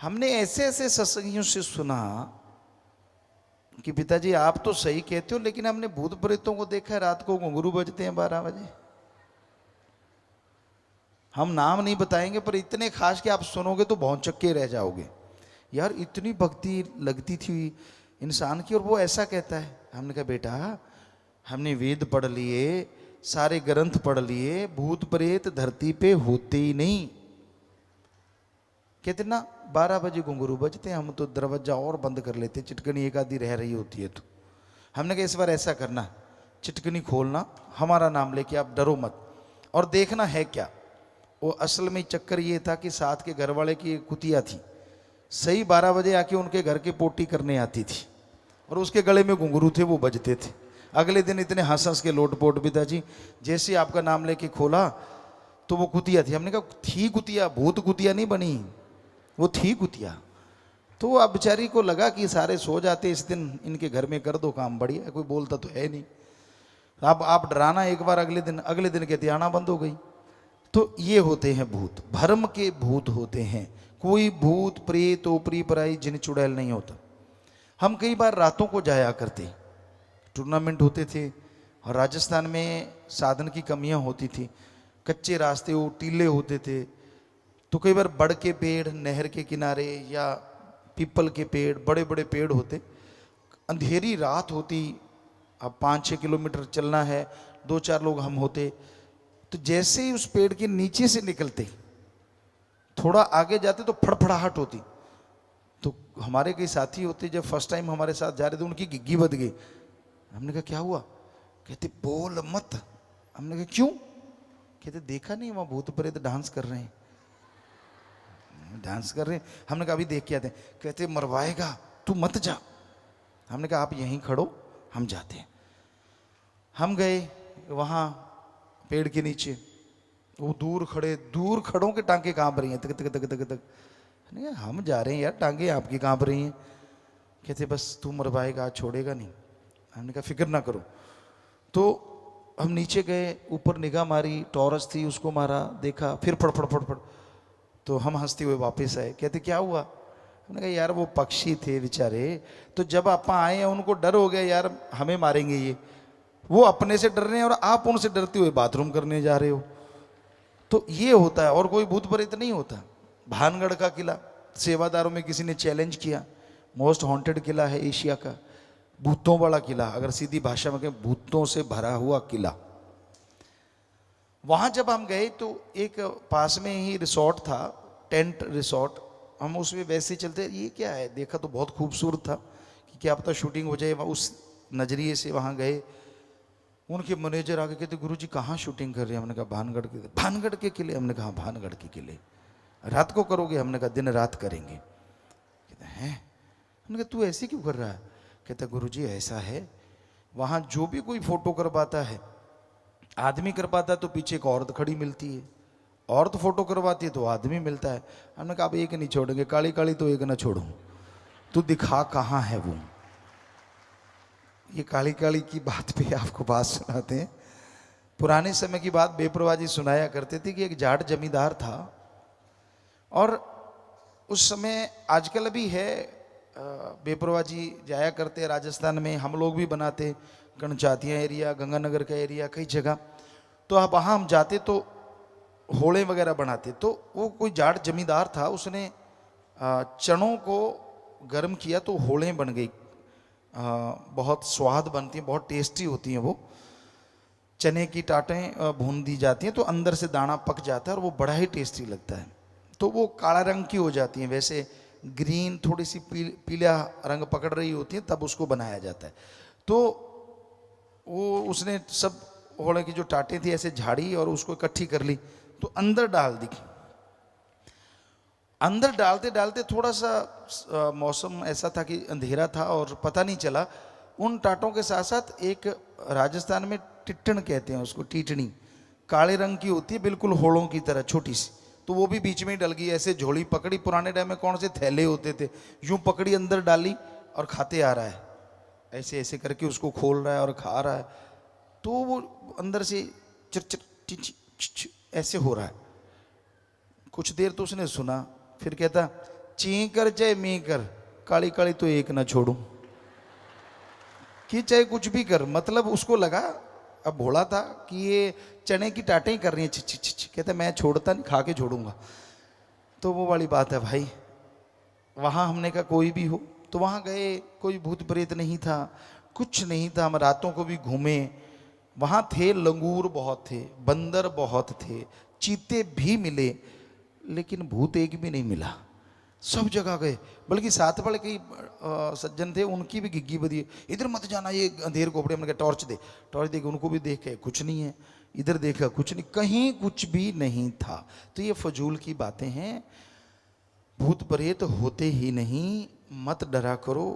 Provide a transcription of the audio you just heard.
हमने ऐसे ऐसे सत्संगियों से सुना कि पिताजी आप तो सही कहते हो, लेकिन हमने भूत प्रेतों को देखा है रात को घुंघरू बजते हैं 12 बजे। हम नाम नहीं बताएंगे पर इतने खास कि आप सुनोगे तो भौंचक्के रह जाओगे। यार इतनी भक्ति लगती थी इंसान की, और वो ऐसा कहता है। हमने कहा बेटा हमने वेद पढ़ लिए, सारे ग्रंथ पढ़ लिए, भूत प्रेत धरती पे होते ही नहीं। कहते ना 12 बजे घुंघरू बजते हैं, हम तो दरवाजा और बंद कर लेते, चिटकनी एक आधी रह रही होती है तो। हमने कहा इस बार ऐसा करना, चिटकनी खोलना, हमारा नाम लेके, आप डरो मत, और देखना है क्या। वो असल में चक्कर ये था कि साथ के घर वाले की एक कुतिया थी, सही 12 बजे आके उनके घर की पोटी करने आती थी, और उसके गले में घुंघरू थे, वो बजते थे। अगले दिन इतने हंस हंस के लोटपोट पिताजी, जैसे आपका नाम लेके खोला तो वो कुतिया थी। हमने कहा थी कुतिया, भूत कुतिया नहीं बनी, वो थी कुतिया। तो अब बेचारी को लगा कि सारे सो जाते इस दिन, इनके घर में कर दो काम, बढ़िया, कोई बोलता तो है नहीं। अब आप डराना एक बार, अगले दिन कहती आना बंद हो गई। तो ये होते हैं भूत, भर्म के भूत होते हैं। कोई भूत प्रेत ओपरी पराई जिन चुड़ैल नहीं होता। हम कई बार रातों को जाया करते, टूर्नामेंट होते थे, और राजस्थान में साधन की कमियां होती थी, कच्चे रास्ते वो टीले होते थे, तो कई बार बड़ के पेड़ नहर के किनारे या पीपल के पेड़, बड़े बड़े पेड़ होते, अंधेरी रात होती, अब 5-6 किलोमीटर चलना है, 2-4 लोग हम होते, तो जैसे ही उस पेड़ के नीचे से निकलते, थोड़ा आगे जाते तो फड़फड़ाहट होती। तो हमारे कई साथी होते, जब फर्स्ट टाइम हमारे साथ जा रहे थे, उनकी घिग्गी बद गई। हमने कहा क्या हुआ? कहते बोल मत। हमने कहा क्यों? कहते देखा नहीं वहां भूत प्रेत डांस कर रहे हैं, डांस कर रहे हैं। हमने कहा अभी देख के आते हैं। कहते मरवाएगा, तू मत जा। हमने कहा आप यहीं खड़ो, हम जाते हैं। हम गए वहां पेड़ के नीचे, वो दूर खड़ों के टांगे कांप रही हैं, तक तक तक तक तक। नहीं हम जा रहे हैं यार, टांगे आपकी कांप रही हैं। कहते बस तू मरवाएगा, छोड़ेगा नहीं। हमने कहा फिक्र ना करो। तो हम नीचे गए, ऊपर निगाह मारी, टॉरस थी, उसको मारा, देखा, फिर फड़फड़ फड़फड़। तो हम हंसते हुए वापस आए। कहते क्या हुआ? हमने कहा यार वो पक्षी थे बेचारे, तो जब आप आए हैं उनको डर हो गया यार हमें मारेंगे ये, वो अपने से डर रहे हैं और आप उनसे डरते हुए बाथरूम करने जा रहे हो। तो ये होता है, और कोई भूत प्रेत नहीं होता। भानगढ़ का किला, सेवादारों में किसी ने चैलेंज किया, मोस्ट हॉन्टेड किला है एशिया का, भूतों वाला किला, अगर सीधी भाषा में कहें भूतों से भरा हुआ किला। वहां जब हम गए तो एक पास में ही रिसोर्ट था, टेंट रिसोर्ट। हम उसमें वैसे ही चलते, ये क्या है, देखा तो बहुत खूबसूरत था कि क्या पता शूटिंग हो जाए, उस नजरिए से वहां गए। उनके मैनेजर आके कहते गुरुजी कहाँ शूटिंग कर रहे हैं? हमने कहा भानगढ़ के। भानगढ़ के किले? हमने कहा भानगढ़ के किले। रात को करोगे? हमने कहा दिन रात करेंगे। कहते हैं, हमने कहा तू ऐसे क्यों कर रहा है? कहता गुरुजी ऐसा है, वहां जो भी कोई फोटो करवाता है, आदमी करवाता है तो पीछे एक औरत खड़ी मिलती है, औरत फोटो करवाती है तो आदमी मिलता है। हमने कहा अब एक नहीं छोड़ेंगे, काली काली तो एक ना छोड़ो, तू दिखा कहाँ है वो। ये काली काली की बात पे आपको बात सुनाते हैं। पुराने समय की बात बेपरवाह जी सुनाया करते थे कि एक जाट जमींदार था, और उस समय आजकल भी है, बेपरवाह जी जाया करते राजस्थान में, हम लोग भी बनाते, गणचातिया एरिया, गंगानगर का एरिया, कई जगह। तो अब वहाँ हम जाते तो होड़े वगैरह बनाते। तो वो कोई जाट जमींदार था, उसने चनों को गर्म किया तो होड़े बन गई। बहुत स्वाद बनती हैं, बहुत टेस्टी होती हैं वो। चने की टाटें भून दी जाती हैं तो अंदर से दाना पक जाता है और वो बड़ा ही टेस्टी लगता है। तो वो काला रंग की हो जाती हैं, वैसे ग्रीन थोड़ी सी पीला रंग पकड़ रही होती है, तब उसको बनाया जाता है। तो वो उसने सब होड़े की जो टाटें थी ऐसे झाड़ी और उसको इकट्ठी कर ली, तो अंदर डाल दी। अंदर डालते डालते थोड़ा सा मौसम ऐसा था कि अंधेरा था और पता नहीं चला। उन टाटों के साथ साथ एक राजस्थान में टिट्टण कहते हैं उसको, टीटनी, काले रंग की होती है, बिल्कुल होड़ों की तरह छोटी सी, तो वो भी बीच में ही डल गई। ऐसे झोली पकड़ी, पुराने टाइम में कौन से थैले होते थे, यूं पकड़ी, अंदर डाली और खाते आ रहा है, ऐसे ऐसे करके उसको खोल रहा है और खा रहा है। तो वो अंदर से चिर चिर ऐसे हो रहा है। कुछ देर तो उसने सुना, फिर कहता ची कर चाहे मी कर, काली काली तो एक ना छोड़ू, कि चाहे कुछ भी कर। मतलब उसको लगा, अब भोला था, कि ये चने की टाटें ही कर रही हैं, छि छि छि छि। कहते मैं छोड़ता नहीं, खा के छोड़ूंगा। तो वो वाली बात है भाई। वहाँ हमने कहा कोई भी हो, तो वहाँ गए, कोई भूत प्रेत नहीं था, कुछ नहीं था। हम रातों को भी घूमे, वहाँ थे लंगूर बहुत थे, बंदर बहुत थे, चीते भी मिले, लेकिन भूत एक भी नहीं मिला। सब जगह गए, बल्कि साथ वाले कई सज्जन थे, उनकी भी गिग्गी बदी, इधर मत जाना, ये अंधेर कोपड़े। मैंने कहा टॉर्च दे, टॉर्च दे के उनको भी देखे, कुछ नहीं है। इधर देखा, कुछ नहीं, कहीं कुछ भी नहीं था। तो ये फजूल की बातें हैं, भूत प्रेत होते ही नहीं, मत डरा करो।